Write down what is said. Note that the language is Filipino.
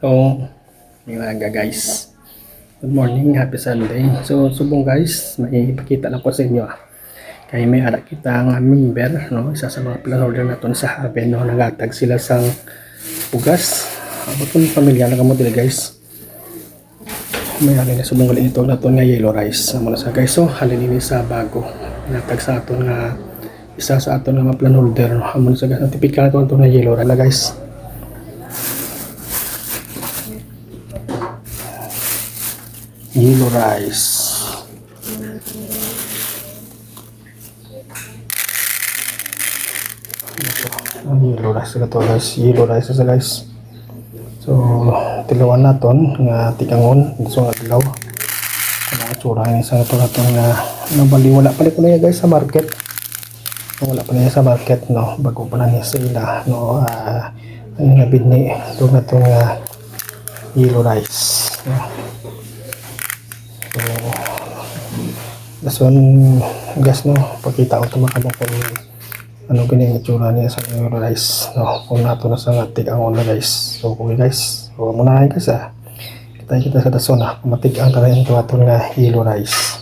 So, mga guys. Good morning, happy Sunday. So, subong guys, may ipakita lang ko sa inyo. Kaya may ara kita nga member, no? Isa sa mga plan order natin sa Haven, no? Nagatag sila sang ugas. Abot kung pamilya na kamo dili guys. May alin na subong gali ito natin nga yellow rice. Muna sa guys, so halin ini sa bago. Natag sa aton nga isa sa aton nga mga plan order, no? Muna sa guys, tipikal na ito nga yellow rice guys. Yellow rice. Yellow rice na to guys. Yellow rice na guys. So, tilawan naton nga tikangon. So, nga tilaw. Kaya ang tsura nga isa ito naton nga nabali. Wala pala ko na guys sa market. Wala pa na sa market, no? Bago pa na niya sa ila, no? Ano nga bini. Ito na ito nga yellow rice. No? So, gas no, pakita ko tumakabang kung ano ganyan yung itsura niya sa yellow rice, no, kung nato na sa ngatig ang una guys. So, okay guys, so muna guys kita sa dason matig ang kanayin ito ato nga yellow rice.